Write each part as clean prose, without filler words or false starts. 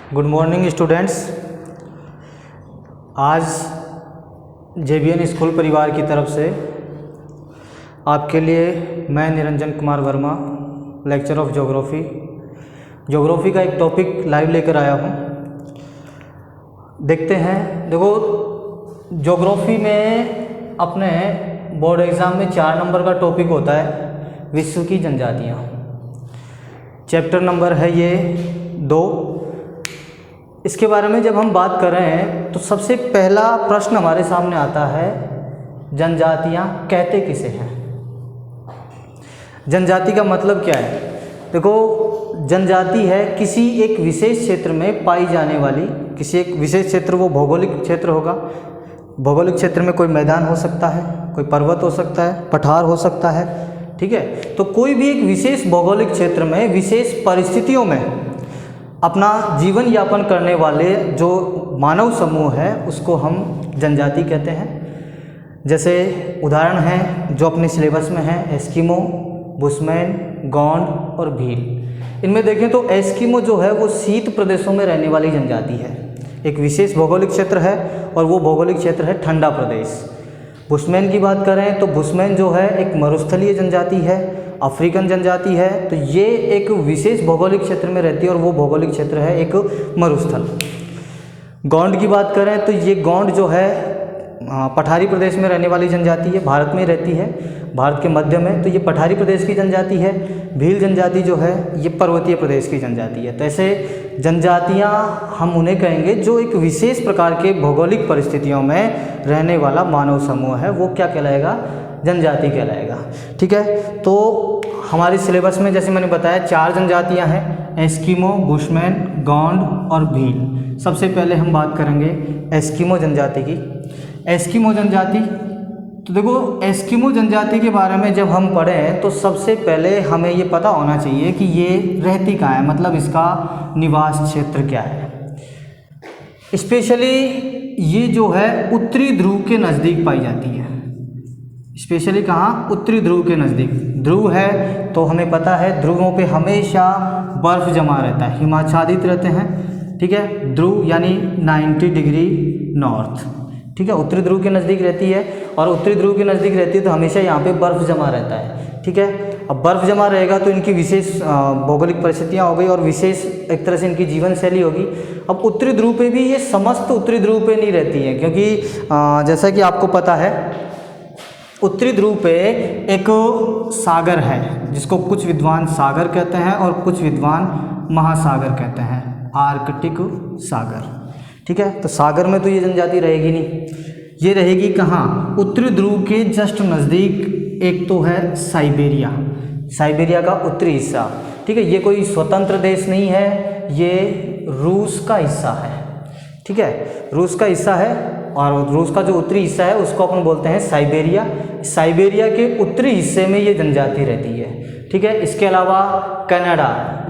Good morning students. आज JBN school परिवार की तरफ से आपके लिए मैं Niranjan Kumar Verma, lecture of geography का एक टॉपिक लाइव लेकर आया हूँ। देखते हैं। देखो, ज्योग्राफी में अपने बोर्ड एग्ज़ाम में 4 नंबर का टॉपिक होता है विश्व की जनजातियाँ। चैप्टर नंबर है ये 2। इसके बारे में जब हम बात कर रहे हैं तो सबसे पहला प्रश्न हमारे सामने आता है, जनजातियाँ कहते किसे हैं। जनजाति का मतलब क्या है? देखो, जनजाति है किसी एक विशेष क्षेत्र में पाई जाने वाली, किसी एक विशेष क्षेत्र, वो भौगोलिक क्षेत्र होगा। भौगोलिक क्षेत्र में कोई मैदान हो सकता है, कोई पर्वत हो सकता है, पठार हो सकता है, ठीक है। तो कोई भी एक विशेष भौगोलिक क्षेत्र में विशेष परिस्थितियों में अपना जीवन यापन करने वाले जो मानव समूह है उसको हम जनजाति कहते हैं। जैसे उदाहरण हैं जो अपने सिलेबस में हैं, एस्किमो, बुशमैन, गोंड और भील। इनमें देखें तो एस्किमो जो है वो शीत प्रदेशों में रहने वाली जनजाति है। एक विशेष भौगोलिक क्षेत्र है और वो भौगोलिक क्षेत्र है ठंडा प्रदेश। बुशमैन की बात करें तो बुशमैन जो है एक मरुस्थलीय जनजाति है, अफ्रीकन जनजाति है। तो ये एक विशेष भौगोलिक क्षेत्र में रहती है और वो भौगोलिक क्षेत्र है एक मरुस्थल। गोंड की बात करें तो ये गोंड जो है पठारी प्रदेश में रहने वाली जनजाति है, भारत में रहती है, भारत के मध्य में। तो ये पठारी प्रदेश की जनजाति है। भील जनजाति जो है ये पर्वतीय प्रदेश की जनजाति है। तो ऐसे जनजातियाँ हम उन्हें कहेंगे जो एक विशेष प्रकार के भौगोलिक परिस्थितियों में रहने वाला मानव समूह है, वो क्या कहलाएगा? जनजाति कहलाएगा, ठीक है। तो हमारे सिलेबस में जैसे मैंने बताया 4 जनजातियां हैं, एस्किमो, बुशमैन, गोंड और भील। सबसे पहले हम बात करेंगे एस्किमो जनजाति की। एस्किमो जनजाति, तो देखो एस्किमो जनजाति के बारे में जब हम पढ़ें तो सबसे पहले हमें ये पता होना चाहिए कि ये रहती कहाँ है, मतलब इसका निवास क्षेत्र क्या है। स्पेशली ये जो है उत्तरी ध्रुव के नज़दीक पाई जाती है। स्पेशली कहाँ? उत्तरी ध्रुव के नज़दीक। ध्रुव है तो हमें पता है ध्रुवों पे हमेशा बर्फ़ जमा रहता है, हिमाच्छादित रहते हैं, ठीक है। ध्रुव यानी 90 डिग्री नॉर्थ, ठीक है, उत्तरी ध्रुव के नज़दीक रहती है। और उत्तरी ध्रुव के नज़दीक रहती है तो हमेशा यहाँ पे बर्फ़ जमा रहता है, ठीक है। अब बर्फ़ जमा रहेगा तो इनकी विशेष भौगोलिक परिस्थितियाँ हो गई और विशेष एक तरह से इनकी जीवन शैली होगी। अब उत्तरी ध्रुव पे भी ये समस्त उत्तरी ध्रुव पे नहीं रहती हैं, क्योंकि जैसा कि आपको पता है उत्तरी ध्रुव पे एक सागर है जिसको कुछ विद्वान सागर कहते हैं और कुछ विद्वान महासागर कहते हैं, आर्कटिक सागर, ठीक है। तो सागर में तो ये जनजाति रहेगी नहीं, ये रहेगी कहाँ? उत्तरी ध्रुव के जस्ट नज़दीक। एक तो है साइबेरिया, साइबेरिया का उत्तरी हिस्सा, ठीक है। ये कोई स्वतंत्र देश नहीं है, ये रूस का हिस्सा है, ठीक है, रूस का हिस्सा है। और रूस का जो उत्तरी हिस्सा है उसको अपन बोलते हैं साइबेरिया। साइबेरिया के उत्तरी हिस्से में ये जनजाति रहती है, ठीक है। इसके अलावा कनाडा,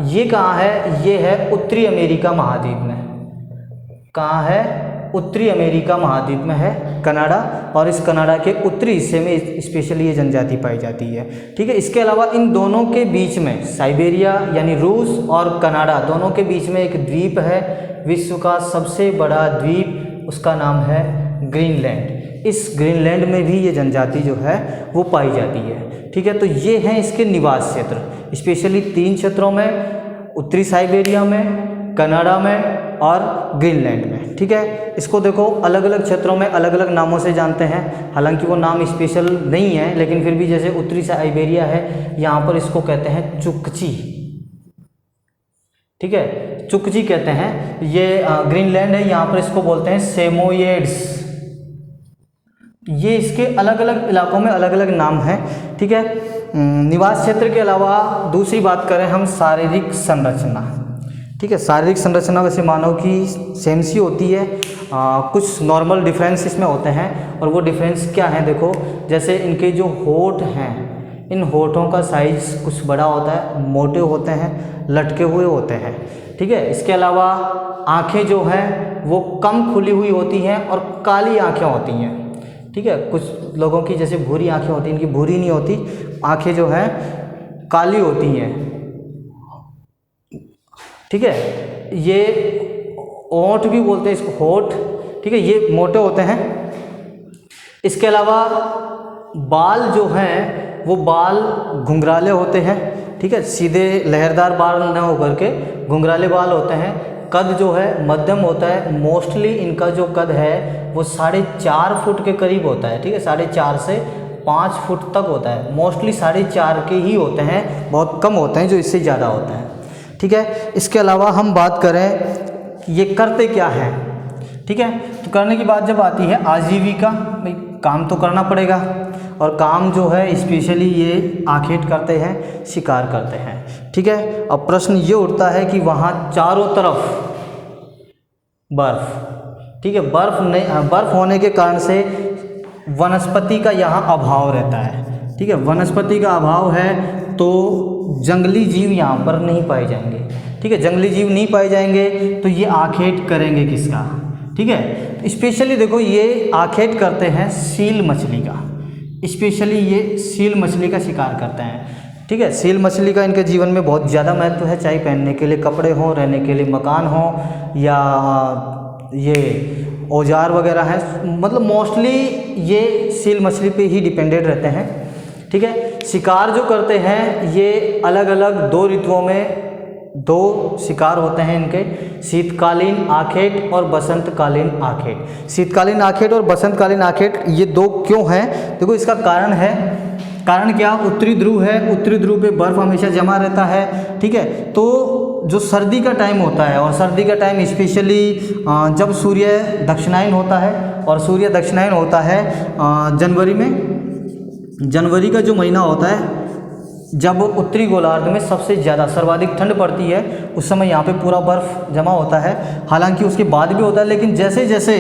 ये कहाँ है? ये है उत्तरी अमेरिका महाद्वीप में। कहाँ है? उत्तरी अमेरिका महाद्वीप में है कनाडा, और इस कनाडा के उत्तरी हिस्से में स्पेशली ये जनजाति पाई जाती है, ठीक है। इसके अलावा इन दोनों के बीच में, साइबेरिया यानी रूस और कनाडा दोनों के बीच में एक द्वीप है, विश्व का सबसे बड़ा द्वीप, उसका नाम है ग्रीनलैंड। इस ग्रीनलैंड में भी ये जनजाति जो है वो पाई जाती है, ठीक है। तो ये हैं इसके निवास क्षेत्र, स्पेशली 3 क्षेत्रों में, उत्तरी साइबेरिया में, कनाडा में और ग्रीनलैंड में, ठीक है। इसको देखो अलग अलग क्षेत्रों में अलग अलग नामों से जानते हैं, हालांकि वो नाम स्पेशल नहीं है, लेकिन फिर भी जैसे उत्तरी साइबेरिया है, यहाँ पर इसको कहते हैं चुकची, ठीक है, चुकची कहते हैं। ये ग्रीनलैंड है, यहाँ पर इसको बोलते हैं सेमोयेड्स। ये इसके अलग अलग इलाकों में अलग अलग नाम हैं, ठीक है। निवास क्षेत्र के अलावा दूसरी बात करें हम शारीरिक संरचना, ठीक है। शारीरिक संरचना वैसे मानव की सेम सी होती है, कुछ नॉर्मल डिफरेंस इसमें होते हैं। और वो डिफरेंस क्या है? देखो, जैसे इनके जो होठ हैं, इन होठों का साइज कुछ बड़ा होता है, मोटे होते हैं, लटके हुए होते हैं, ठीक है। इसके अलावा आँखें जो हैं वो कम खुली हुई होती हैं और काली आँखें होती हैं, ठीक है। कुछ लोगों की जैसे भूरी आँखें होती हैं, इनकी भूरी नहीं होती, आँखें जो हैं काली होती हैं, ठीक है। ये ओंठ भी बोलते हैं इसको, होठ, ठीक है, ये मोटे होते हैं। इसके अलावा बाल जो हैं वो बाल घुंघराले होते हैं, ठीक है, सीधे लहरदार बाल न होकर के घुंघराले बाल होते हैं। कद जो है मध्यम होता है, मोस्टली इनका जो कद है वो 4.5 फुट के करीब होता है, ठीक है, 4.5 से 5 फुट तक होता है। मोस्टली 4.5 के ही होते हैं, बहुत कम होते हैं जो इससे ज़्यादा होते हैं, ठीक है। इसके अलावा हम बात करें ये करते क्या हैं, ठीक है, तो करने की बात जब आती है आजीविका, भाई काम तो करना पड़ेगा, और काम जो है स्पेशली ये आखेट करते हैं, शिकार करते हैं, ठीक है। अब प्रश्न ये उठता है कि वहाँ चारों तरफ बर्फ़, ठीक है, बर्फ़ होने के कारण से वनस्पति का यहाँ अभाव रहता है, ठीक है, वनस्पति का अभाव है तो जंगली जीव यहाँ पर नहीं पाए जाएंगे, ठीक है, जंगली जीव नहीं पाए जाएंगे तो ये आखेट करेंगे किसका, ठीक है। स्पेशली देखो ये आखेट करते हैं सील मछली का, स्पेशली ये सील मछली का शिकार करते हैं, ठीक है। सील मछली का इनके जीवन में बहुत ज़्यादा महत्व है, चाहे पहनने के लिए कपड़े हों, रहने के लिए मकान हो, या ये औजार वगैरह हैं, मतलब मोस्टली ये सील मछली पे ही डिपेंडेड रहते हैं, ठीक है। शिकार जो करते हैं ये अलग अलग 2 ऋतुओं में 2 शिकार होते हैं इनके, शीतकालीन आखेट और बसंतकालीन आखेट। शीतकालीन आखेट और बसंतकालीन आखेट ये 2 क्यों हैं, देखो इसका कारण है, कारण क्या, उत्तरी ध्रुव है, उत्तरी ध्रुव पे बर्फ़ हमेशा जमा रहता है, ठीक है। तो जो सर्दी का टाइम होता है, और सर्दी का टाइम स्पेशली जब सूर्य दक्षिणायन होता है, और सूर्य दक्षिणायन होता है जनवरी में, जनवरी का जो महीना होता है जब उत्तरी गोलार्ध में सबसे ज़्यादा सर्वाधिक ठंड पड़ती है, उस समय यहाँ पे पूरा बर्फ़ जमा होता है। हालांकि उसके बाद भी होता है, लेकिन जैसे जैसे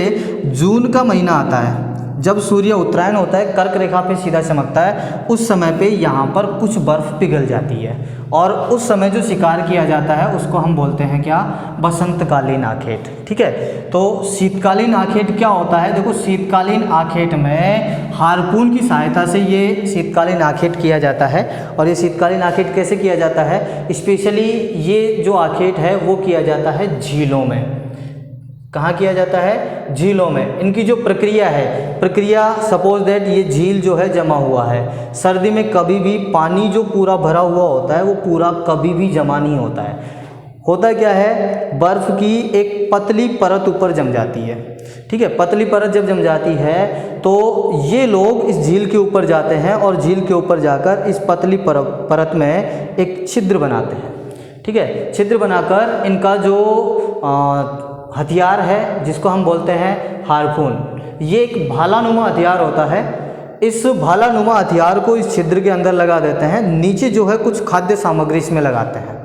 जून का महीना आता है, जब सूर्य उत्तरायण होता है, कर्क रेखा पे सीधा चमकता है, उस समय पे यहाँ पर कुछ बर्फ़ पिघल जाती है, और उस समय जो शिकार किया जाता है उसको हम बोलते हैं क्या, बसंतकालीन आखेट, ठीक है। तो शीतकालीन आखेट क्या होता है, देखो शीतकालीन आखेट में हार्पून की सहायता से ये शीतकालीन आखेट किया जाता है। और ये शीतकालीन आखेट कैसे किया जाता है, स्पेशली ये जो आखेट है वो किया जाता है झीलों में। कहाँ किया जाता है, झीलों में। इनकी जो प्रक्रिया है, प्रक्रिया सपोज दैट ये झील जो है जमा हुआ है, सर्दी में कभी भी पानी जो पूरा भरा हुआ होता है वो पूरा कभी भी जमा नहीं होता है। होता क्या है, बर्फ़ की एक पतली परत ऊपर जम जाती है, ठीक है, पतली परत जब जम जाती है तो ये लोग इस झील के ऊपर जाते हैं, और झील के ऊपर जाकर इस पतली परत में एक छिद्र बनाते हैं, ठीक है। छिद्र बनाकर इनका जो हथियार है जिसको हम बोलते हैं हार्पून, ये एक भालानुमा हथियार होता है। इस भालानुमा हथियार को इस छिद्र के अंदर लगा देते हैं, नीचे जो है कुछ खाद्य सामग्री इसमें लगाते हैं,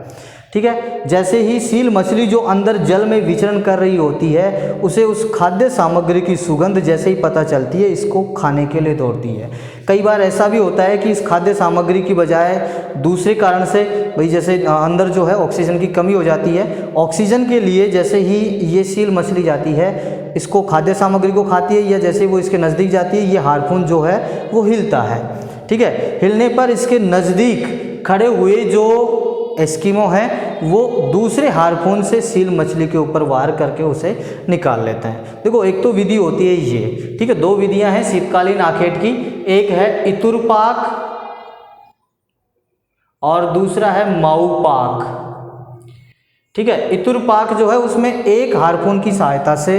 ठीक है। जैसे ही सील मछली जो अंदर जल में विचरण कर रही होती है, उसे उस खाद्य सामग्री की सुगंध जैसे ही पता चलती है, इसको खाने के लिए दौड़ती है। कई बार ऐसा भी होता है कि इस खाद्य सामग्री की बजाय दूसरे कारण से, भाई जैसे अंदर जो है ऑक्सीजन की कमी हो जाती है, ऑक्सीजन के लिए जैसे ही ये सील मछली जाती है, इसको खाद्य सामग्री को खाती है, या जैसे वो इसके नज़दीक जाती है, ये हार्पून जो है वो हिलता है, ठीक है। हिलने पर इसके नज़दीक खड़े हुए जो एस्किमो हैं वो दूसरे हार्पून से सील मछली के ऊपर वार करके उसे निकाल लेते हैं। देखो एक तो विधि होती है ये, ठीक है, 2 विधियां हैं शीतकालीन आखेट की, एक है इतुरपाक और दूसरा है माऊपाक, ठीक है। इतुरपाक जो है उसमें एक हार्पून की सहायता से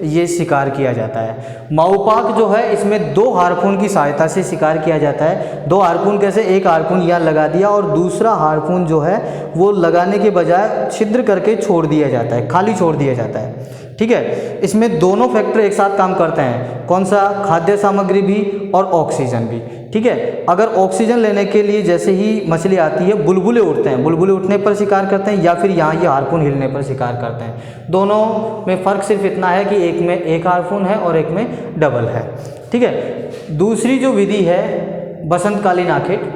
ये शिकार किया जाता है। माऊपाक जो है इसमें 2 हार्पून की सहायता से शिकार किया जाता है। 2 हार्पून कैसे, एक हार्पून यहाँ लगा दिया और दूसरा हार्पून जो है वो लगाने के बजाय छिद्र करके छोड़ दिया जाता है, खाली छोड़ दिया जाता है, ठीक है। इसमें दोनों फैक्टर एक साथ काम करते हैं, कौन सा, खाद्य सामग्री भी और ऑक्सीजन भी, ठीक है। अगर ऑक्सीजन लेने के लिए जैसे ही मछली आती है बुलबुले उठते हैं, बुलबुले उठने पर शिकार करते हैं, या फिर यहाँ ये हार्पून हिलने पर शिकार करते हैं। दोनों में फ़र्क सिर्फ इतना है कि एक में एक हार्पून है और एक में डबल है, ठीक है। दूसरी जो विधि है बसंतकालीन आखेट,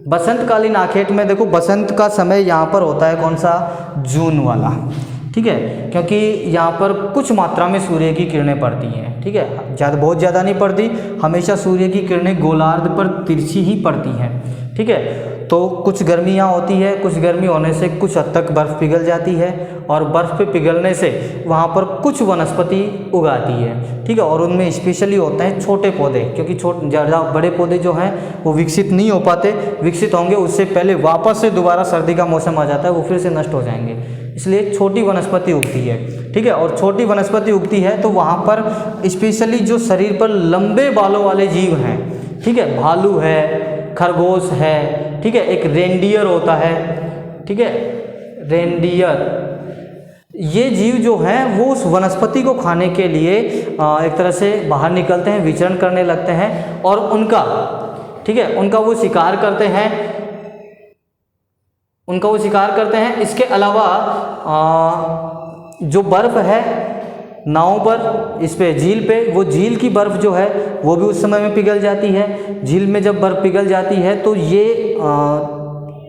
बसंतकालीन आखेट में देखो बसंत का समय यहाँ पर होता है कौन सा, जून वाला, ठीक ठीक है, क्योंकि यहाँ पर कुछ मात्रा में सूर्य की किरणें पड़ती हैं। ठीक है, बहुत ज़्यादा नहीं पड़ती, हमेशा सूर्य की किरणें गोलार्ध पर तिरछी ही पड़ती हैं। ठीक है, तो कुछ गर्मी यहाँ होती है, कुछ गर्मी होने से कुछ हद तक बर्फ़ पिघल जाती है और बर्फ़ पे पिघलने से वहाँ पर कुछ वनस्पति उगाती है। ठीक है, और उनमें स्पेशली होते हैं छोटे पौधे, क्योंकि ज़्यादा बड़े पौधे जो हैं वो विकसित नहीं हो पाते, विकसित होंगे उससे पहले वापस से दोबारा सर्दी का मौसम आ जाता है, वो फिर से नष्ट हो जाएंगे, इसलिए छोटी वनस्पति उगती है। ठीक है, और छोटी वनस्पति उगती है तो वहाँ पर स्पेशली जो शरीर पर लंबे बालों वाले जीव हैं, ठीक है, भालू है, खरगोश है, ठीक है, एक रेंडियर होता है, ठीक है, रेंडियर, ये जीव जो हैं वो उस वनस्पति को खाने के लिए एक तरह से बाहर निकलते हैं, विचरण करने लगते हैं और उनका, ठीक है, उनका वो शिकार करते हैं, इसके अलावा जो बर्फ़ है नाव पर, इस पे झील पे, वो झील की बर्फ़ जो है वो भी उस समय में पिघल जाती है। झील में जब बर्फ़ पिघल जाती है तो ये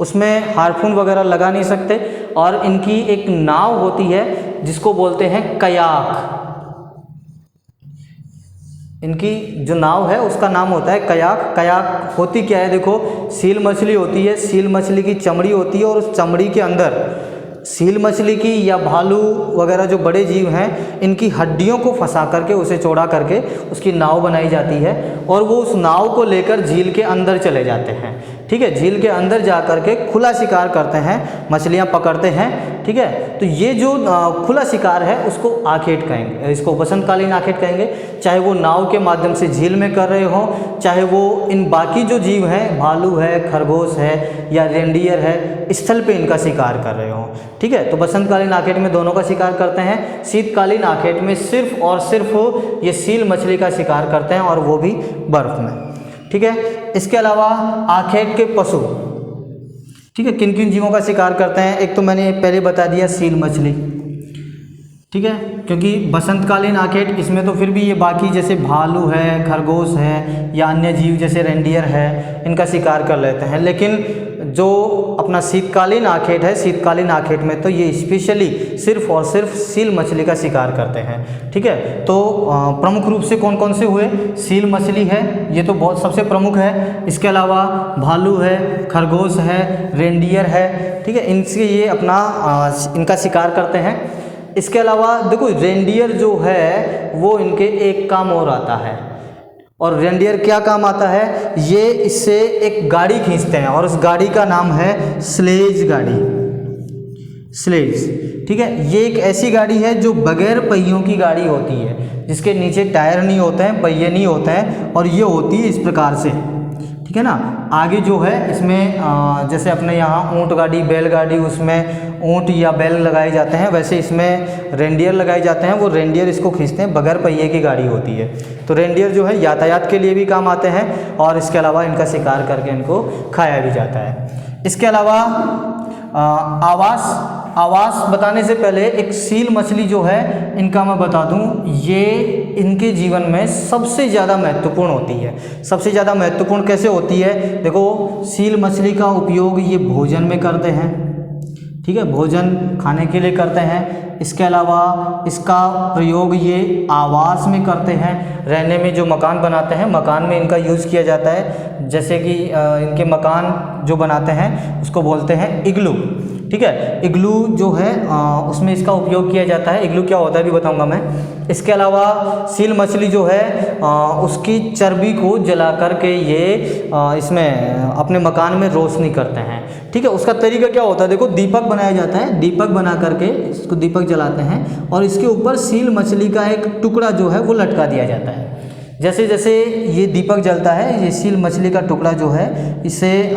उसमें हार्पून वगैरह लगा नहीं सकते और इनकी एक नाव होती है जिसको बोलते हैं कयाक। इनकी जो नाव है उसका नाम होता है कयाक। कयाक होती क्या है, देखो सील मछली होती है, सील मछली की चमड़ी होती है और उस चमड़ी के अंदर सील मछली की या भालू वगैरह जो बड़े जीव हैं इनकी हड्डियों को फंसा करके, उसे चौड़ा करके उसकी नाव बनाई जाती है और वो उस नाव को लेकर झील के अंदर चले जाते हैं। ठीक है, झील के अंदर जा कर के खुला शिकार करते हैं, मछलियां पकड़ते हैं। ठीक है, तो ये जो खुला शिकार है उसको आखेट कहेंगे, इसको बसंतकालीन आखेट कहेंगे। चाहे वो नाव के माध्यम से झील में कर रहे हो, चाहे वो इन बाकी जो जीव हैं, भालू है, खरगोश है या रेंडियर है, स्थल पे इनका शिकार कर रहे हो। ठीक है, तो बसंतकालीन आखेट में दोनों का शिकार करते हैं। शीतकालीन आखेट में सिर्फ और सिर्फ ये सील मछली का शिकार करते हैं और वो भी बर्फ़ में। ठीक है, इसके अलावा आखेट के पशु, ठीक है, किन किन जीवों का शिकार करते हैं, एक तो मैंने पहले बता दिया सील मछली। ठीक है, क्योंकि बसंतकालीन आखेट इसमें तो फिर भी ये बाकी जैसे भालू है, खरगोश है या अन्य जीव जैसे रेंडियर है, इनका शिकार कर लेते हैं। लेकिन जो अपना शीतकालीन आखेट है, शीतकालीन आखेट में तो ये स्पेशली सिर्फ और सिर्फ सील मछली का शिकार करते हैं। ठीक है, तो प्रमुख रूप से कौन कौन से हुए, सील मछली है, ये तो बहुत सबसे प्रमुख है। इसके अलावा भालू है, खरगोश है, रेंडियर है। ठीक है, इनसे ये अपना इनका शिकार करते हैं। इसके अलावा देखो रेंडियर जो है वो इनके एक काम और आता है, और रेंडियर क्या काम आता है, ये इससे एक गाड़ी खींचते हैं और उस गाड़ी का नाम है स्लेज गाड़ी, स्लेज। ठीक है, ये एक ऐसी गाड़ी है जो बगैर पहियों की गाड़ी होती है, जिसके नीचे टायर नहीं होते हैं, पहिए नहीं होते हैं, और ये होती है इस प्रकार से। ठीक है ना, आगे जो है इसमें जैसे अपने यहाँ ऊँट गाड़ी, बैलगाड़ी, उसमें ऊँट या बैल लगाए जाते हैं, वैसे इसमें रेंडियर लगाए जाते हैं। वो रेंडियर इसको खींचते हैं, बगैर पहिए की गाड़ी होती है। तो रेंडियर जो है यातायात के लिए भी काम आते हैं और इसके अलावा इनका शिकार करके इनको खाया भी जाता है। इसके अलावा आवास बताने से पहले एक सील मछली जो है, इनका मैं बता दूं, ये इनके जीवन में सबसे ज़्यादा महत्वपूर्ण होती है। सबसे ज़्यादा महत्वपूर्ण कैसे होती है, देखो सील मछली का उपयोग ये भोजन में करते हैं। ठीक है, भोजन खाने के लिए करते हैं। इसके अलावा इसका प्रयोग ये आवास में करते हैं, रहने में जो मकान बनाते हैं, मकान में इनका यूज़ किया जाता है। जैसे कि इनके मकान जो बनाते हैं उसको बोलते हैं इग्लू। ठीक है, इग्लू जो है उसमें इसका उपयोग किया जाता है। इग्लू क्या होता है भी बताऊंगा मैं। इसके अलावा सील मछली जो है उसकी चर्बी को जला करके ये इसमें अपने मकान में रोशनी करते हैं। ठीक है, उसका तरीका क्या होता है, देखो दीपक बनाया जाता है, दीपक बना करके इसको दीपक जलाते हैं और इसके ऊपर सील मछली का एक टुकड़ा जो है वो लटका दिया जाता है। जैसे जैसे ये दीपक जलता है, ये सील मछली का टुकड़ा जो है इसे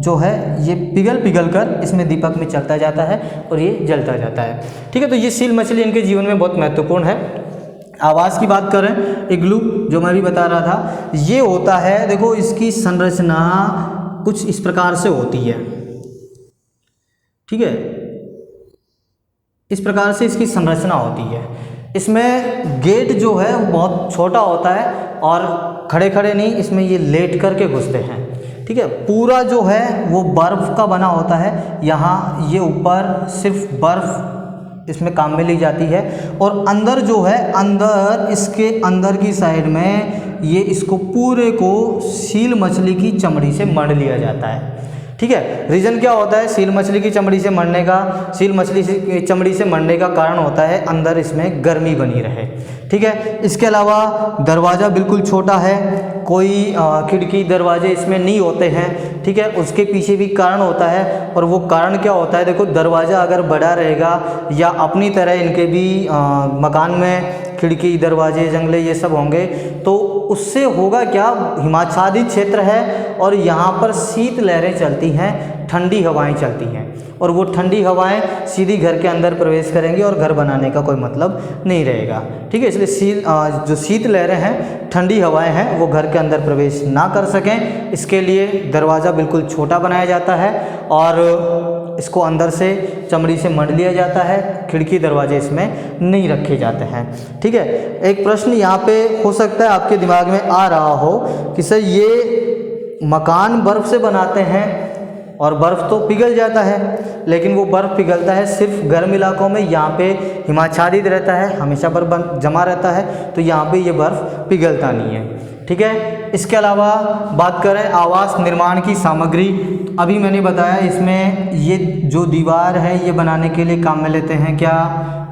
जो है ये पिघल कर इसमें दीपक में चलता जाता है और ये जलता जाता है। ठीक है, तो ये सील मछली इनके जीवन में बहुत महत्वपूर्ण है। आवाज़ की बात करें, इग्लू जो मैं भी बता रहा था, ये होता है, देखो इसकी संरचना कुछ इस प्रकार से होती है। ठीक है, इस प्रकार से इसकी संरचना होती है। इसमें गेट जो है वो बहुत छोटा होता है और खड़े खड़े नहीं, इसमें ये लेट करके घुसते हैं। ठीक है, पूरा जो है वो बर्फ़ का बना होता है। यहाँ ये ऊपर सिर्फ बर्फ़ इसमें काम में ली जाती है। और अंदर जो है, अंदर इसके अंदर की साइड में ये इसको पूरे को सील मछली की चमड़ी से मढ़ लिया जाता है। ठीक है, रीज़न क्या होता है सील मछली की चमड़ी से मरने का? सील मछली की चमड़ी से मरने का कारण होता है अंदर इसमें गर्मी बनी रहे। ठीक है, इसके अलावा दरवाज़ा बिल्कुल छोटा है, कोई खिड़की दरवाजे इसमें नहीं होते हैं। ठीक है, उसके पीछे भी कारण होता है, और वो कारण क्या होता है? देखो, दरवाज़ा अगर बड़ा रहेगा या अपनी तरह इनके भी मकान में खिड़की दरवाजे जंगले ये सब होंगे, तो उससे होगा क्या, हिमाच्छादित क्षेत्र है और यहाँ पर शीत लहरें चलती हैं, ठंडी हवाएं चलती हैं, और वो ठंडी हवाएं सीधी घर के अंदर प्रवेश करेंगी और घर बनाने का कोई मतलब नहीं रहेगा। ठीक है, इसलिए जो शीत लहरें हैं, ठंडी हवाएं हैं, वो घर के अंदर प्रवेश ना कर सकें, इसके लिए दरवाज़ा बिल्कुल छोटा बनाया जाता है और इसको अंदर से चमड़ी से मढ़ लिया जाता है। खिड़की दरवाजे इसमें नहीं रखे जाते हैं। ठीक है, एक प्रश्न यहाँ पे हो सकता है आपके दिमाग में आ रहा हो कि सर ये मकान बर्फ़ से बनाते हैं और बर्फ़ तो पिघल जाता है, लेकिन वो बर्फ़ पिघलता है सिर्फ गर्म इलाकों में, यहाँ पे हिमाच्छादित रहता है, हमेशा बर्फ़ जमा रहता है, तो यहाँ पे ये बर्फ़ पिघलता नहीं है। ठीक है, इसके अलावा बात करें आवास निर्माण की सामग्री, अभी मैंने बताया इसमें ये जो दीवार है ये बनाने के लिए काम में लेते हैं क्या,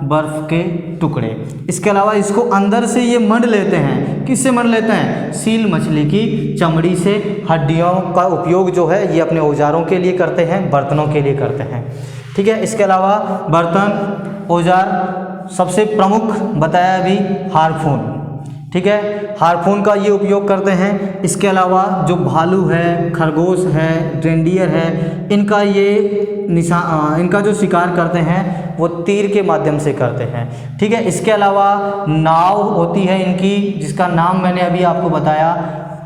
बर्फ़ के टुकड़े। इसके अलावा इसको अंदर से ये मढ़ लेते हैं, किससे मढ़ लेते हैं? सील मछली की चमड़ी से। हड्डियों का उपयोग जो है ये अपने औजारों के लिए करते हैं, बर्तनों के लिए करते हैं। ठीक है, इसके अलावा बर्तन औजार सबसे प्रमुख बताया अभी हारपून। ठीक है, हारपून का ये उपयोग करते हैं। इसके अलावा जो भालू है, खरगोश है, रेंडियर है, इनका इनका जो शिकार करते हैं वो तीर के माध्यम से करते हैं। ठीक है, इसके अलावा नाव होती है इनकी, जिसका नाम मैंने अभी आपको बताया,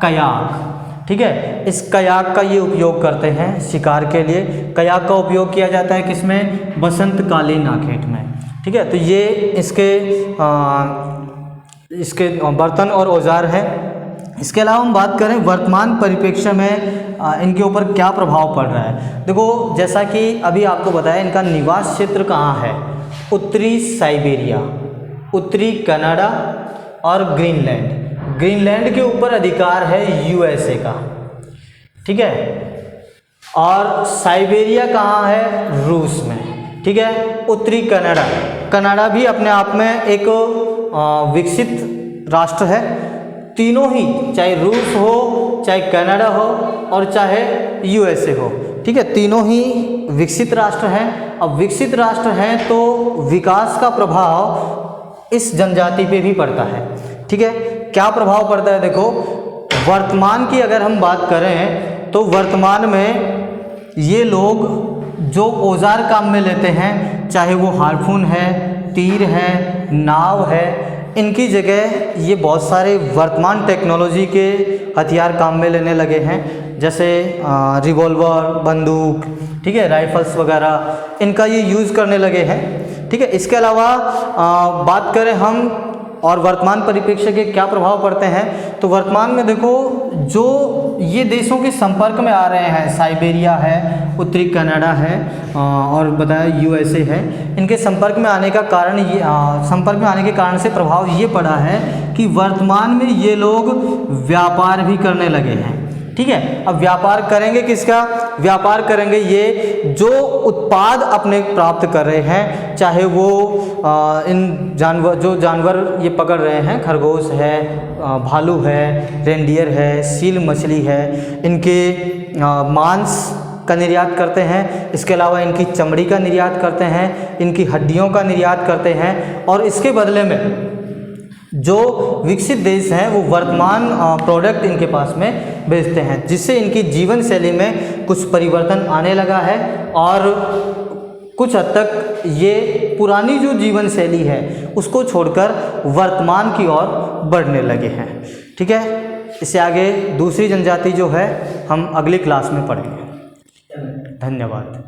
कयाक। ठीक है, इस कयाक का ये उपयोग करते हैं शिकार के लिए। कयाक का उपयोग किया जाता है किसमें? बसंतकालीन आखेट में। ठीक है, तो ये इसके बर्तन और औजार हैं। इसके अलावा हम बात करें वर्तमान परिप्रेक्ष्य में इनके ऊपर क्या प्रभाव पड़ रहा है। देखो, जैसा कि अभी आपको बताया, इनका निवास क्षेत्र कहाँ है? उत्तरी साइबेरिया, उत्तरी कनाडा और ग्रीनलैंड। ग्रीनलैंड के ऊपर अधिकार है यूएसए का। ठीक है, और साइबेरिया कहाँ है? रूस में। ठीक है, उत्तरी कनाडा, कनाडा भी अपने आप में एक विकसित राष्ट्र है। तीनों ही, चाहे रूस हो, चाहे कनाडा हो और चाहे यूएसए हो, ठीक है, तीनों ही विकसित राष्ट्र हैं। अब विकसित राष्ट्र हैं तो विकास का प्रभाव इस जनजाति पे भी पड़ता है। ठीक है, क्या प्रभाव पड़ता है? देखो, वर्तमान की अगर हम बात करें तो वर्तमान में ये लोग जो औजार काम में लेते हैं, चाहे वो हारपून है, तीर है, नाव है, इनकी जगह ये बहुत सारे वर्तमान टेक्नोलॉजी के हथियार काम में लेने लगे हैं, जैसे रिवॉल्वर, बंदूक, ठीक है, राइफल्स वगैरह, इनका ये यूज़ करने लगे हैं। ठीक है, इसके अलावा बात करें हम और वर्तमान परिप्रेक्ष्य के क्या प्रभाव पड़ते हैं, तो वर्तमान में देखो, जो ये देशों के संपर्क में आ रहे हैं, साइबेरिया है, उत्तरी कनाडा है और बताया यूएसए है, इनके संपर्क में आने का कारण ये संपर्क में आने के कारण से प्रभाव ये पड़ा है कि वर्तमान में ये लोग व्यापार भी करने लगे हैं। ठीक है, अब व्यापार करेंगे किसका? व्यापार करेंगे ये जो उत्पाद अपने प्राप्त कर रहे हैं, चाहे वो इन जानवर ये पकड़ रहे हैं, खरगोश है, भालू है, रेंडियर है, सील मछली है, इनके मांस का निर्यात करते हैं। इसके अलावा इनकी चमड़ी का निर्यात करते हैं, इनकी हड्डियों का निर्यात करते हैं, और इसके बदले में जो विकसित देश हैं वो वर्तमान प्रोडक्ट इनके पास में भेजते हैं, जिससे इनकी जीवन शैली में कुछ परिवर्तन आने लगा है और कुछ हद तक ये पुरानी जो जीवन शैली है उसको छोड़कर वर्तमान की ओर बढ़ने लगे हैं। ठीक है, इससे आगे दूसरी जनजाति जो है हम अगली क्लास में पढ़ेंगे। धन्यवाद।